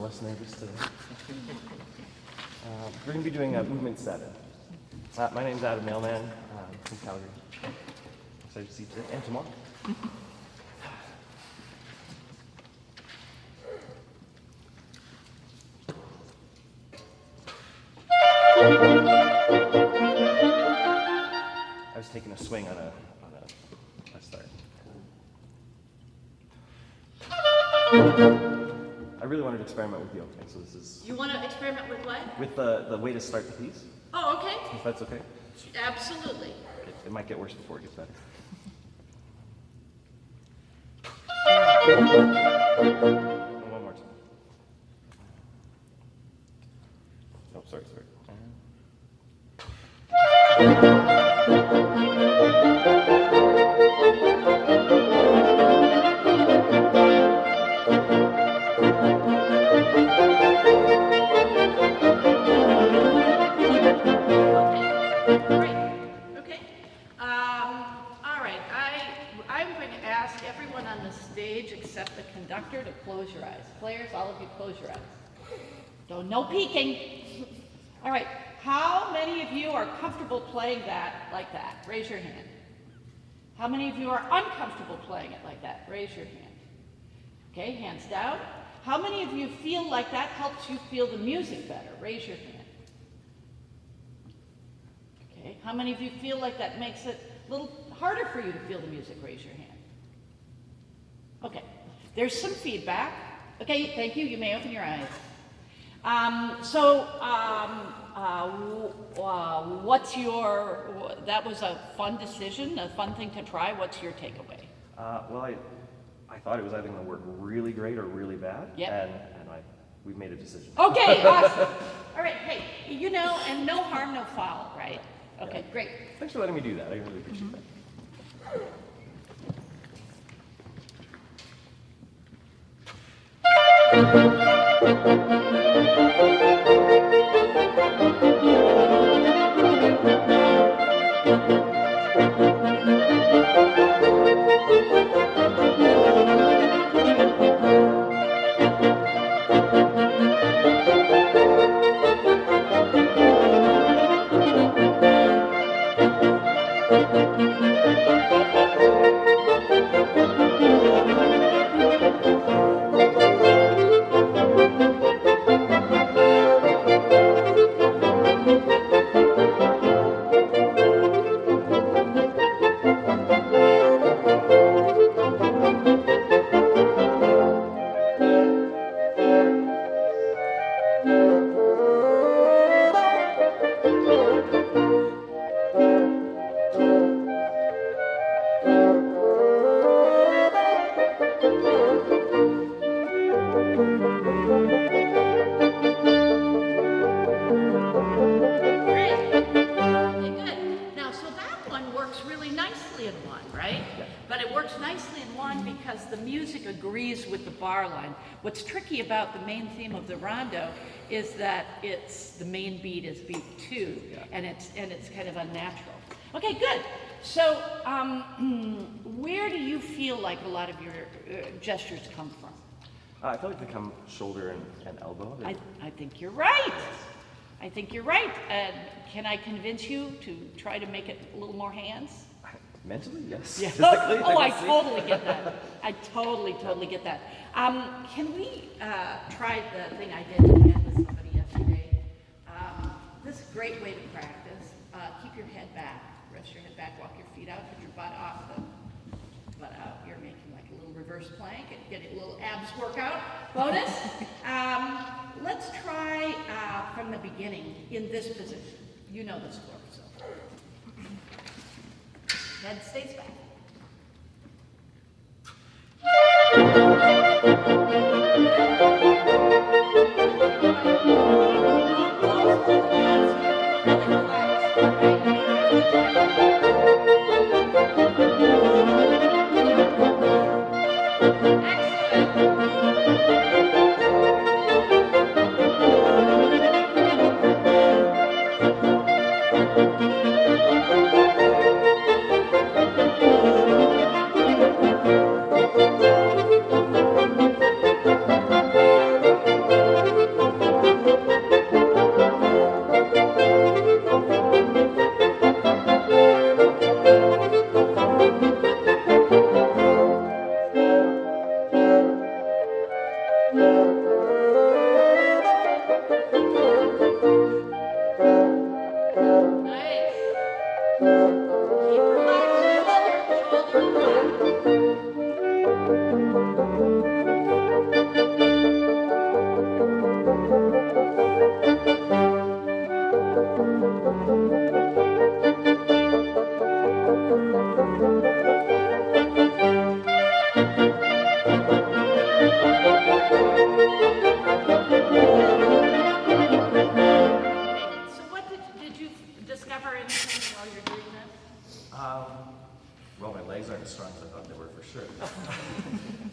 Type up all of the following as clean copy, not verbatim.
Less nervous today. We're going to be doing movement 7. My name's Adam Mailman from Calgary. Excited to see you today and tomorrow. I was taking a swing on a start. I really wanted to experiment with the opening, so this is... You want to experiment with what? With the way to start the piece, Oh, okay. if that's okay. Absolutely. It might get worse before it gets better. One more time. Oh, sorry. Great. Okay. All right. I'm going to ask everyone on the stage except the conductor to close your eyes. Players, all of you close your eyes. No peeking. All right. How many of you are comfortable playing that like that? Raise your hand. How many of you are uncomfortable playing it like that? Raise your hand. Okay, hands down. How many of you feel like that helps you feel the music better? Raise your hand. Okay, how many of you feel like that makes it a little harder for you to feel the music? Raise your hand. Okay, there's some feedback. Okay, thank you. You may open your eyes. What's your, that was a fun decision, a fun thing to try. What's your takeaway? Well, I thought it was either going to work really great or really bad. Yep. And we've made a decision. Okay, awesome. All right, hey, and no harm, no foul, right? Okay, Yeah. great. Thanks for letting me do that. I really appreciate that. What's tricky about the main theme of the rondo is that the main beat is beat 2, and it's kind of unnatural. Okay, good. So, where do you feel like a lot of your gestures come from? I feel like they come shoulder and elbow. I think you're right. I think you're right. Can I convince you to try to make it a little more hands? Mentally, yes. Yeah. Physically, I totally get that. I totally get that. Can we try the thing I did again with somebody yesterday? This is a great way to practice. Keep your head back. Rest your head back. Walk your feet out. Put your butt off the butt out. You're making like a little reverse plank and getting a little abs workout. Bonus. Let's try from the beginning in this position. You know the score, so. Head stays back.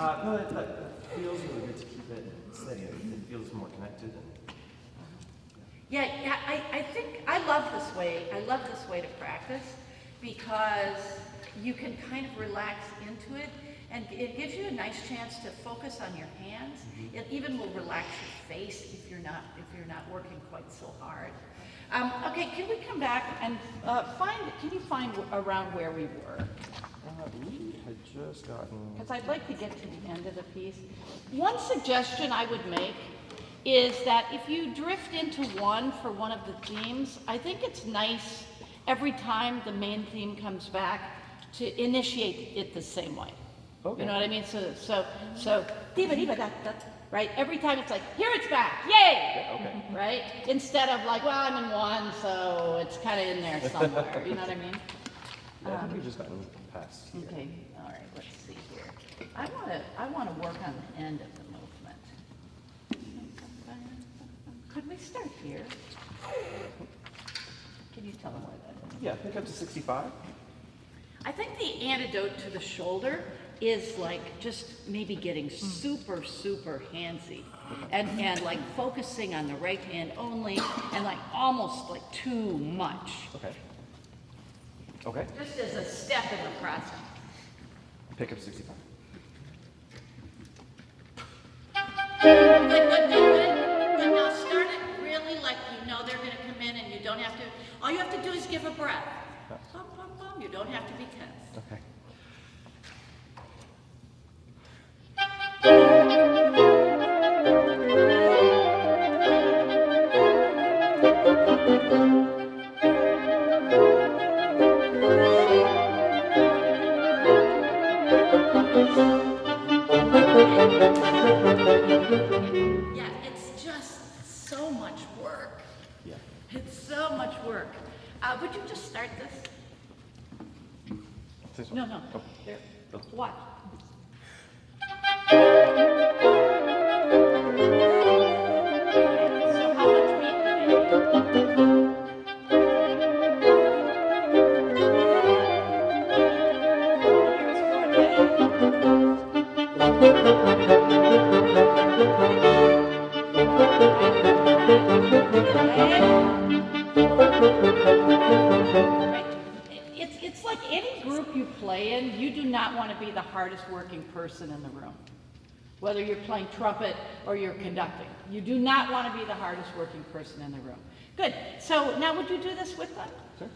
No, that feels really good to keep it steady. It feels more connected. And, Yeah, I think I love this way. I love this way to practice because you can kind of relax into it, and it gives you a nice chance to focus on your hands. It even will relax your face if you're not working quite so hard. Okay, can we come back and can you find around where we were? we had just gotten. Because I'd like to get to the end of the piece. One suggestion I would make is that if you drift into one for one of the themes, I think it's nice every time the main theme comes back to initiate it the same way. Okay. You know what I mean? So, diva, diva, da, da, right? Every time it's like, here it's back, yay! Okay. Right? Instead of like, well, I'm in one, so it's kind of in there somewhere. You know what I mean? Yeah, I think we've just gotten past. Here. Okay, all right, let's see here. I want to work on the end of the movement. Could we start here? Can you tell them where that is? Yeah, pick up to 65. I think the antidote to the shoulder is like just maybe getting super, super handsy and like focusing on the right hand only and like almost like too much. Okay. Okay. Just as a step in the process. Pick up 65. Good. Now start it really like you know they're going to come in and you don't have to, all you have to do is give a breath. Bum, bum, bum. You don't have to be tense. Okay. Yeah, it's just so much work. Yeah. It's so much work. Would you just start this? This one? No. Oh. There. Oh. Watch. So how much weight do they It's like any group you play in, you do not want to be the hardest working person in the room. Whether you're playing trumpet or you're conducting. You do not want to be the hardest working person in the room. Good. So now would you do this with them? Sure.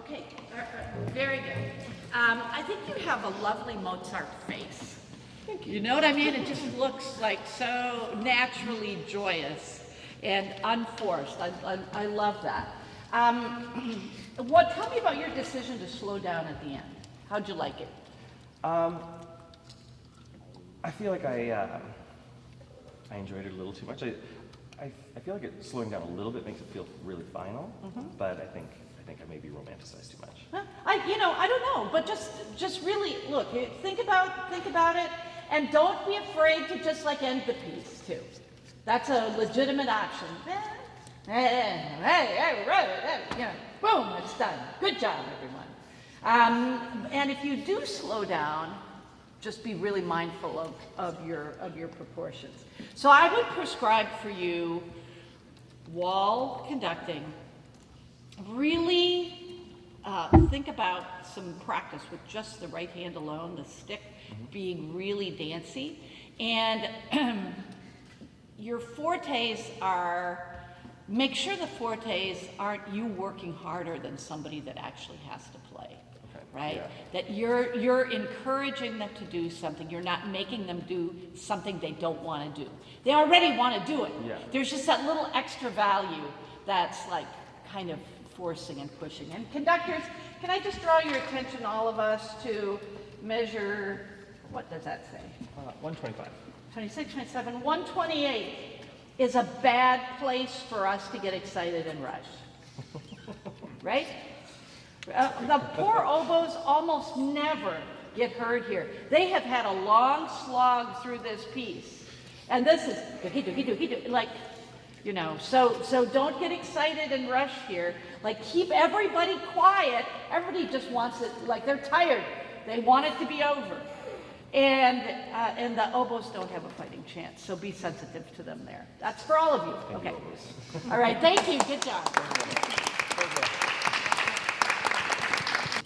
Okay, very good. I think you have a lovely Mozart face. You know what I mean? It just looks like so naturally joyous and unforced. I love that. Tell me about your decision to slow down at the end. How'd you like it? I feel like I I enjoyed it a little too much. I feel like it slowing down a little bit makes it feel really final, but I think I maybe romanticized too much. I don't know, but just really look, think about it, and don't be afraid to just like end the piece too. That's a legitimate option. Boom, it's done. Good job, everyone. And if you do slow down, just be really mindful of your proportions. So I would prescribe for you wall conducting. Really think about some practice with just the right hand alone, the stick being really dancey. And your fortes make sure the fortes aren't you working harder than somebody that actually has to play. Right? Yeah. That you're encouraging them to do something. You're not making them do something they don't want to do. They already want to do it. Yeah. There's just that little extra value that's like kind of forcing and pushing. And conductors, can I just draw your attention, all of us, to measure, what does that say? 125. 26, 27, 128 is a bad place for us to get excited and rush. Right? The poor oboes almost never get heard here. They have had a long slog through this piece. And this is, like, so don't get excited and rush here. Like, keep everybody quiet. Everybody just wants it, like they're tired. They want it to be over. And the oboes don't have a fighting chance, so be sensitive to them there. That's for all of you. Okay. All right, thank you. Good job.